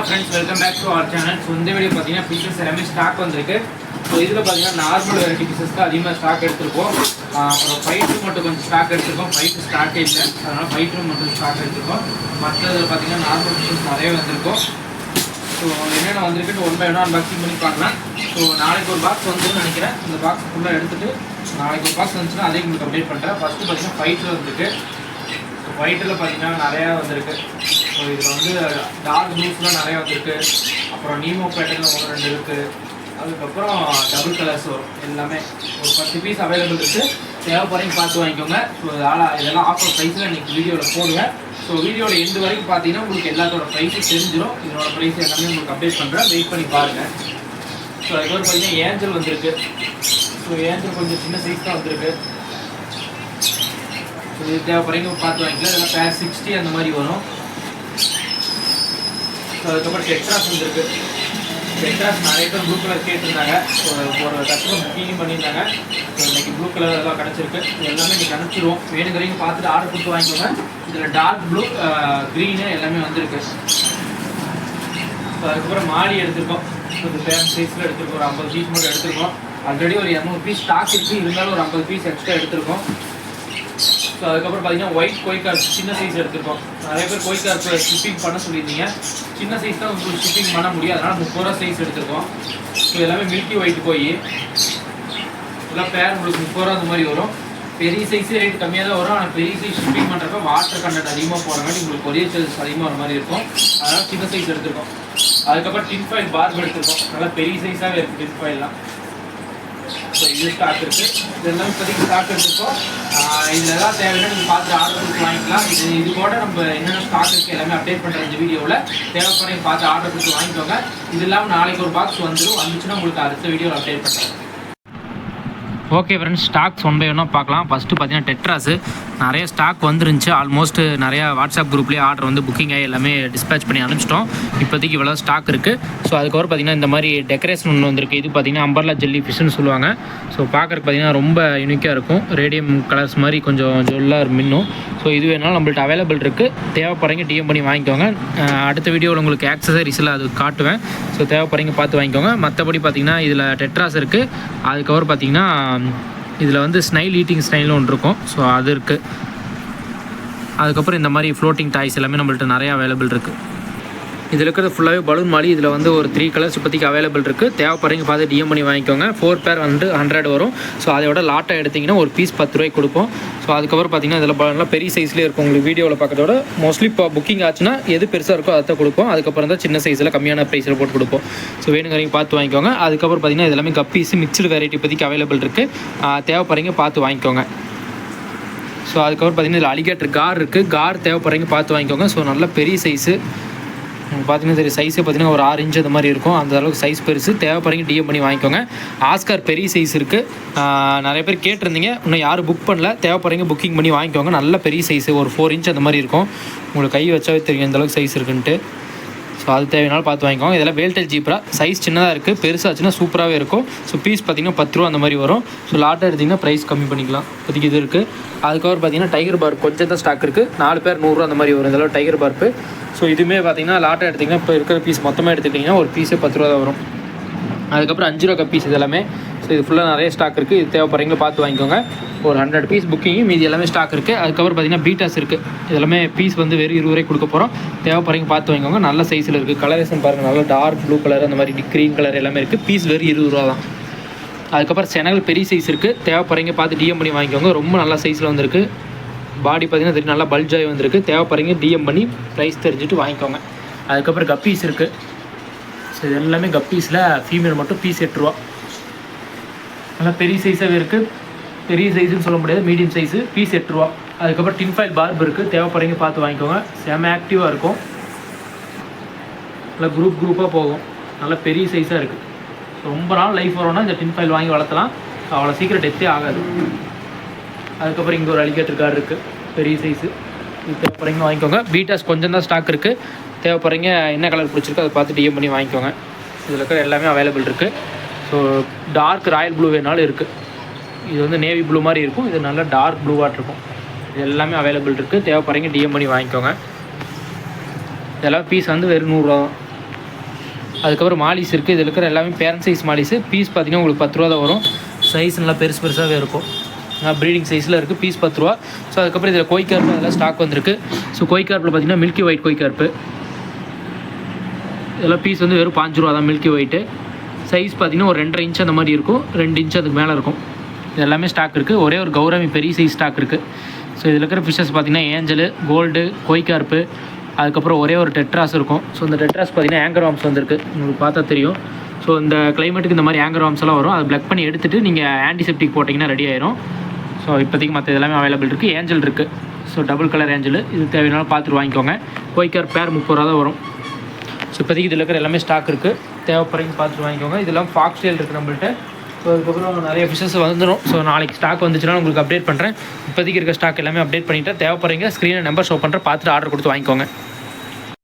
Friends, welcome back to our channel. So இந்த video பார்த்தீங்கன்னா pieces எல்லாமே ஸ்டாக் வந்திருக்கு. ஸோ இதில் பார்த்தீங்கன்னா நார்மல் வெரைட்டி பீசஸ் தான் அதிகமாக ஸ்டாக் எடுத்திருக்கோம். அப்புறம் ஃபைட்ரு மட்டும் கொஞ்சம் ஸ்டாக் எடுத்திருக்கோம். ஃபைட்டு ஸ்டாக்கே இல்லை, அதனால் ஃபைட்ரு மட்டும் ஸ்டாக் எடுத்திருக்கோம். மற்றதில் பார்த்தீங்கன்னா நார்மல் பீசஸ் நிறைய வந்திருக்கும். ஸோ என்னென்ன வந்திருக்குன்னு ஒன் பை ஒன் அன்பாக்சிங் பண்ணி பார்க்கலாம். ஸோ நாளைக்கு ஒரு பாக்ஸ் வந்துருன்னு நினைக்கிறேன். இந்த பாக்ஸ் ஃபுல்லாக எடுத்துகிட்டு நாளைக்கு ஒரு பாக்ஸ் வந்துச்சுன்னா அதே உங்களுக்கு அப்டேட் பண்ணுறேன். ஃபஸ்ட்டு பார்த்தீங்கன்னா ஃபைட்ரு வந்துருக்கு. ஸோ ஃபைட்டில் பார்த்தீங்கன்னா நிறையா வந்திருக்கு. ஸோ இதில் வந்து டார்க் ப்ளூஸ்லாம் நிறையா வந்திருக்கு. அப்புறம் நீமோ பேட்டர்னில் ஒன்று ரெண்டு இருக்குது. அதுக்கப்புறம் டபுள் கலர்ஸ் வரும். எல்லாமே ஒரு 10 பீஸ் அவைலபிள் இருக்குது. தேவைப்படுறீங்க பார்த்து வாங்கிக்கோங்க. ஸோ இதெல்லாம் ஆஃபர் ப்ரைஸில் இன்றைக்கி வீடியோவில் போடுவேன். ஸோ வீடியோவில் எண்டு வரைக்கும் பார்த்தீங்கன்னா உங்களுக்கு எல்லாத்தோட ப்ரைஸும் தெரிஞ்சிடும். இதோட ப்ரைஸ் எல்லாமே உங்களுக்கு அப்டேட் பண்ணுறேன், வெயிட் பண்ணி பாருங்கள். ஸோ அதுக்கப்புறம் பார்த்தீங்கன்னா ஏஞ்சல் வந்திருக்கு. ஸோ ஏஞ்சல் கொஞ்சம் சின்ன சைஸ் தான் வந்திருக்கு. ஸோ இது தேவைப்படுறீங்க பார்த்து வாங்கிக்கலாம். இதெல்லாம் பேர் 60 அந்த மாதிரி வரும். ஸோ அதுக்கப்புறம் டெட்ராஸ் வந்திருக்கு. டெட்ராஸ் நிறைய பேர் ப்ளூ கலர் கேட்டிருந்தாங்க. ஒரு கஸ்டமர் புக்கிங்கும் பண்ணியிருந்தாங்க. ஸோ இன்றைக்கி ப்ளூ கலர் எல்லாம் கிடச்சிருக்கு. எல்லாமே இன்றைக்கி அனுப்பிச்சிடுவோம். வேணுங்கிறீங்க பார்த்துட்டு ஆர்டர் கொடுத்து வாங்கிக்கோங்க. இதில் டார்க் ப்ளூ, க்ரீனு எல்லாமே வந்திருக்கு. ஸோ அதுக்கப்புறம் மாடி எடுத்திருக்கோம். ஸோ இது பேர் சைஸில் எடுத்திருக்கோம். ஒரு 50 பீஸ் மட்டும் எடுத்திருக்கோம். ஆல்ரெடி ஒரு 200 பீஸ் ஸ்டாக் இருக்குது. இருந்தாலும் ஒரு 50 பீஸ் எக்ஸ்ட்ரா எடுத்திருக்கோம். ஸோ அதுக்கப்புறம் பார்த்தீங்கன்னா ஒயிட் கோய்கார்ப் சின்ன சைஸ் எடுத்திருக்கோம். நிறைய பேர் கோய்கார்ப் ஷிப்பிங் பண்ண சொல்லியிருந்தீங்க. சின்ன சைஸ் தான் உங்களுக்கு ஷிப்பிங் பண்ண முடியும், அதனால் 30 ரூபா சைஸ் எடுத்திருக்கோம். ஸோ எல்லாமே மில்கி ஒயிட் கோய். இதெல்லாம் பேர் உங்களுக்கு 30 ரூபா அந்த மாதிரி வரும். பெரிய சைஸு ரேட் கம்மியாக தான் வரும். ஆனால் பெரிய சைஸ் ஷிப்பிங் பண்ணுறப்ப வாட்டர் கண்டென்ட் அதிகமாக போகிறங்காட்டி உங்களுக்கு கொரியர் சார்ஜஸ் அதிகமாக வர மாதிரி இருக்கும். அதனால் சின்ன சைஸ் எடுத்திருக்கோம். அதுக்கப்புறம் டின் ஃபாயில் பார்ப் எடுத்திருக்கோம். நல்லா பெரிய சைஸாகவே இருக்குது டின் ஃபாயில்லாம். ஸோ இது ஸ்டாக் இருக்குது. இதெல்லாம் இப்போதைக்கு ஸ்டாக் எடுத்துருக்கோம். இதில் எல்லாம் தேவைன்னா நீங்கள் பார்த்து ஆர்டர் கொடுத்து வாங்கிக்கலாம். இது கூட நம்ம என்னென்ன ஸ்டாக் இருக்குது எல்லாமே அப்டேட் பண்ணுற இந்த வீடியோவில் தேவைப்படுறீங்க பார்த்து ஆர்டர் கொடுத்து வாங்கிக்கோங்க. இது இல்லாமல் நாளைக்கு ஒரு பாக்ஸ் வந்துச்சுன்னா உங்களுக்கு அடுத்த வீடியோவில் அப்டேட் பண்ணுறேன். Okay friends, stocks one by ஒன்னாக பார்க்கலாம். ஃபஸ்ட்டு பார்த்தீங்கன்னா டெட்ராஸு நிறைய ஸ்டாக் வந்துருந்துச்சு. ஆல்மோஸ்ட் நிறையா வாட்ஸ்அப் குரூப்லேயே ஆர்டர் வந்து புக்கிங் ஆகி எல்லாமே டிஸ்பேச் பண்ணி அனுப்பிச்சிட்டோம். இப்போதைக்கு இவ்வளோ ஸ்டாக் இருக்குது. ஸோ அதுக்கப்புறம் பார்த்திங்கன்னா இந்த மாதிரி டெக்கரேஷன் ஒன்று வந்திருக்கு. இது பார்த்திங்கன்னா அம்பர்லா ஜெல்லி ஃபிஷ்னு சொல்லுவாங்க. ஸோ பார்க்குறக்கு பார்த்திங்கன்னா ரொம்ப யூனிக்காக இருக்கும். ரேடியம் கலர்ஸ் மாதிரி கொஞ்சம் ஜொல்லாக மின்னும். ஸோ இது வேணாலும் நம்மள்ட்ட அவைலபிள் இருக்குது. தேவைப்படுறீங்க டிஎம் பண்ணி வாங்கிக்கோங்க. அடுத்த வீடியோவில் உங்களுக்கு ஆக்சசரிஸில் அது காட்டுவேன். ஸோ தேவைப்படுறீங்க பார்த்து வாங்கிக்கோங்க. மற்றபடி பார்த்திங்கன்னா இதில் டெட்ராஸ் இருக்குது. அதுக்கப்புறம் பார்த்திங்கன்னா இதில் வந்து ஸ்னைல் ஈட்டிங் ஸ்டைல்னு ஒன்று இருக்கும். ஸோ அது இருக்குது. அதுக்கப்புறம் இந்த மாதிரி ஃப்ளோட்டிங் டாய்ஸ் எல்லாமே நம்மள்ட்ட நிறையா அவைலபிள் இருக்குது. இதில் இருக்கிறது ஃபுல்லாகவே பலூன் மாலி. இதில் வந்து ஒரு 3 கலர்ஸ் இப்போதைக்கு அவைலபிள் இருக்குது. தேவைப்படுறீங்க பார்த்து டிஎம் பண்ணி வாங்கிக்கோங்க. 4 பேர் வந்து 100 வரும். ஸோ அதோட லாட்டாக எடுத்திங்கன்னா ஒரு பீஸ் 10 ரூபாய்க்கு கொடுப்போம். ஸோ அதுக்கப்புறம் பார்த்திங்கன்னா இதில் நல்லா பெரிய சைஸ்லேயே இருக்கும். உங்களுக்கு வீடியோவில் பார்க்கறதோட மோஸ்ட்லி இப்போ புக்கிங் ஆச்சுன்னா எது பெருசாக இருக்கோ அதை கொடுப்போம். அதுக்கப்புறம் தான் சின்ன சைஸில் கம்மியான ப்ரைஸில் போட்டு கொடுப்போம். ஸோ வேணுங்கிறீங்க பார்த்து வாங்கிக்கோங்க. அதுக்கப்புறம் பார்த்திங்கன்னா இது எல்லாமே கப்பீஸ் மிக்சடு வெரைட்டி இப்போதைக்கு அவைலபிள் இருக்குது. தேவைப்படுறீங்க பார்த்து வாங்கிக்கோங்க. ஸோ அதுக்கப்புறம் பார்த்திங்கன்னா இதில் அலிகேட்டர் கார் இருக்குது. கார் தேவைப்படுறீங்க பார்த்து வாங்கிக்கோங்க. ஸோ நல்ல பெரிய சைஸு பார்த்தீங்கன்னா சரி, சைஸே பார்த்தீங்கன்னா ஒரு 6 இன்ச் அந்த மாதிரி இருக்கும். அந்த அளவுக்கு சைஸ் பெருசு. தேவைப்படுறீங்க டிஎம் பண்ணி வாங்கிக்கோங்க. ஆஸ்கார் பெரிய சைஸ் இருக்குது. நிறைய பேர் கேட்டிருந்தீங்க, இன்னும் யாரும் புக் பண்ணல. தேவைப்படுறீங்க புக்கிங் பண்ணி வாங்கிக்கோங்க. நல்ல பெரிய சைஸு, ஒரு 4 இன்ச் அந்த மாதிரி இருக்கும். உங்களுக்கு கை வச்சாவே தெரியும் எந்த அளவுக்கு சைஸ் இருக்குன்ட்டு. ஸோ அது தேவைனாலும் பார்த்து வாங்கிக்கோங்க. இதெல்லாம் வேல்டெல் ஜீப்ரா. சைஸ் சின்னதாக இருக்குது, பெருசாச்சுன்னா சூப்பராகவே இருக்கும். ஸோ பீஸ் பார்த்திங்கன்னா 10 ரூபா அந்த மாதிரி வரும். ஸோ லாட்டாக எடுத்திங்கன்னா ப்ரைஸ் கம்மி பண்ணிக்கலாம். இப்போதைக்கு இது இருக்குது. அதுக்கப்புறம் பார்த்திங்கன்னா டைகர் பார்ப் கொஞ்சம் தான் ஸ்டாக் இருக்குது. 4 பேர் 100 ரூபா அந்த மாதிரி வரும். இதெல்லாம் டைகர் பார்ப்பு. ஸோ இதுவுமே பார்த்திங்கன்னா லாட்டாக எடுத்திங்கன்னா இப்போ இருக்கிற பீஸ் மொத்தமாக எடுத்துக்கிட்டிங்கன்னா ஒரு பீஸே 10 ரூபா தான் வரும். அதுக்கப்புறம் 5 ரூபா பீஸ் இது எல்லாமே. ஸோ இது ஃபுல்லாக நிறைய ஸ்டாக் இருக்குது. இது தேவைப்படுறீங்க பார்த்து வாங்கிக்கோங்க. ஒரு 100 பீஸ் புக்கிங்கு, மீதி எல்லாமே ஸ்டாக் இருக்குது. அதுக்கப்புறம் பார்த்திங்கன்னா பீட்டாஸ் இருக்குது. இதெல்லாமே பீஸ் வந்து வெறும் 20 ரூபாய்க்கு கொடுக்க போகிறோம். தேவைப்படுறீங்க பார்த்து வாங்கிக்கோங்க. நல்ல சைஸில் இருக்குது. கலரேஷன் பாருங்கள், நல்லா டார்க் ப்ளூ கலர் அந்த மாதிரி க்ரீன் கலர் எல்லாமே இருக்குது. பீஸ் வெறும் 20 ரூபா தான். அதுக்கப்புறம் செனல் பெரிய சைஸ் இருக்குது. தேவைப்படுறீங்க பார்த்து டிஎம் பண்ணி வாங்கிக்கோங்க. ரொம்ப நல்ல சைஸில் வந்துருக்கு. பாடி பார்த்திங்கன்னா தெரியும், நல்லா பல்ஜாகி வந்திருக்கு. தேவைப்படுறீங்க டிஎம் பண்ணி ப்ரைஸ் தெரிஞ்சுட்டு வாங்கிக்கோங்க. அதுக்கப்புறம் கப்பீஸ் இருக்குது. ஸோ இது எல்லாமே கப்பீஸில் ஃபீமேல் மட்டும் பீஸ் 8 ரூபா. நல்லா பெரிய சைஸாகவே இருக்குது. பெரிய சைஸுன்னு சொல்ல முடியாது, மீடியம் சைஸு, பீஸ் 8 ரூபா. அதுக்கப்புறம் டின் ஃபாயில் பார்ப் இருக்குது. தேவைப்படுறீங்க பார்த்து வாங்கிக்கோங்க. செம ஆக்டிவாக இருக்கும். நல்லா குரூப்பாக போகும். நல்லா பெரிய சைஸாக இருக்குது. ரொம்ப நாள் லைஃப் வரும்னா இந்த டின் ஃபாயில் வாங்கி வளர்த்தலாம். அவ்வளோ சீக்கிரம் டெத்தே ஆகாது. அதுக்கப்புறம் இங்கே ஒரு அலிகேட்டர் கார் இருக்குது, பெரிய சைஸு. இது தேவைப்படுறீங்க வாங்கிக்கோங்க. பீட்டாஸ் கொஞ்சம் தான் ஸ்டாக் இருக்குது. தேவைப்படுறீங்க என்ன கலர் பிடிச்சிருக்கோ அதை பார்த்து டிஎம் பண்ணி வாங்கிக்கோங்க. இதில் இருக்கிற எல்லாமே அவைலபிள் இருக்குது. ஸோ டார்க் ராயல் ப்ளூ வேணாலும் இருக்குது. இது வந்து நேவி ப்ளூ மாதிரி இருக்கும். இது நல்லா டார்க் ப்ளூவாக இருக்கும். இது எல்லாமே அவைலபிள் இருக்குது. தேவைப்படுறீங்க டிஎம் பண்ணி வாங்கிக்கோங்க. இதெல்லாம் பீஸ் வந்து வெறும் 100 ரூபா தான். அதுக்கப்புறம் மாலிஸ் இருக்குது. இதில் இருக்கிற எல்லாமே பேரண்ட் சைஸ் மாலிஸு. பீஸ் பார்த்திங்கன்னா உங்களுக்கு 10 ரூபா தான் வரும். சைஸ் நல்லா பெருசாகவே இருக்கும். ப்ரீடிங் சைஸில் இருக்குது. பீஸ் 10 ரூபா. ஸோ அதுக்கப்புறம் இதில் கோய் கார்ப்பு அதெல்லாம் ஸ்டாக் வந்திருக்கு. ஸோ கோய் கார்ப்பில் பார்த்திங்கன்னா மில்கி ஒயிட் கோய் கார்ப்பு. இதெல்லாம் பீஸ் வந்து வெறும் 5 ரூபா தான் மில்கி ஒயிட்டு. சைஸ் பார்த்திங்கன்னா ஒரு 2.5 இன்ச் அந்த மாதிரி இருக்கும். 2 இன்ச் அதுக்கு மேலே இருக்கும். இது எல்லாமே ஸ்டாக் இருக்குது. ஒரே ஒரு கௌரமி பெரிய சைஸ் ஸ்டாக் இருக்குது. ஸோ இதில் இருக்கிற ஃபிஷ்ஷஸ் பார்த்திங்கன்னா ஏஞ்சலு, கோல்டு, கோய் கார்ப்பு, அதுக்கப்புறம் ஒரே ஒரு டெட்ராஸ் இருக்கும். ஸோ இந்த டெட்ராஸ் பார்த்திங்கன்னா ஆங்கர் வார்ம்ஸ் வந்திருக்கு. உங்களுக்கு பார்த்தா தெரியும். ஸோ இந்த கிளைமேட்டுக்கு இந்த மாதிரி ஆங்கர் வார்ம்ஸ் எல்லாம் வரும். அதை பிளக் பண்ணி எடுத்துகிட்டு நீங்கள் ஆன்டிசெப்டிக் போட்டிங்கன்னா ரெடி ஆயிரும். ஸோ இப்போதைக்கு மற்ற எல்லாமே அவைலபிள் இருக்குது. ஏஞ்சல் இருக்குது. So double colour angel. இது தேவையானாலும் பார்த்துட்டு வாங்கிக்கோங்க. கோய் கார்ப் பேர் 30 ரூபா தான் வரும். ஸோ இப்போதைக்கு இதில் இருக்கிற எல்லாமே ஸ்டாக் இருக்குது. தேவைப்படுறீங்க பார்த்துட்டு வாங்கிக்கோங்க. இதெல்லாம் ஃபாக்ஸ் டெயில் இருக்குது நம்மள்ட்ட. ஸோ அதுக்கப்புறம் நிறைய ஃபிஷஸ் வந்துடும். ஸோ நாளைக்கு ஸ்டாக் வந்துச்சுன்னா உங்களுக்கு அப்டேட் பண்ணுறேன். இப்போதைக்கு இருக்க ஸ்டாக் எல்லாமே அப்டேட் பண்ணிவிட்டு தேவைப்படுறீங்க ஸ்க்ரீனில் நம்பர் ஷோ பண்ணுறேன். பார்த்துட்டு ஆர்டர் கொடுத்து வாங்கிக்கோங்க.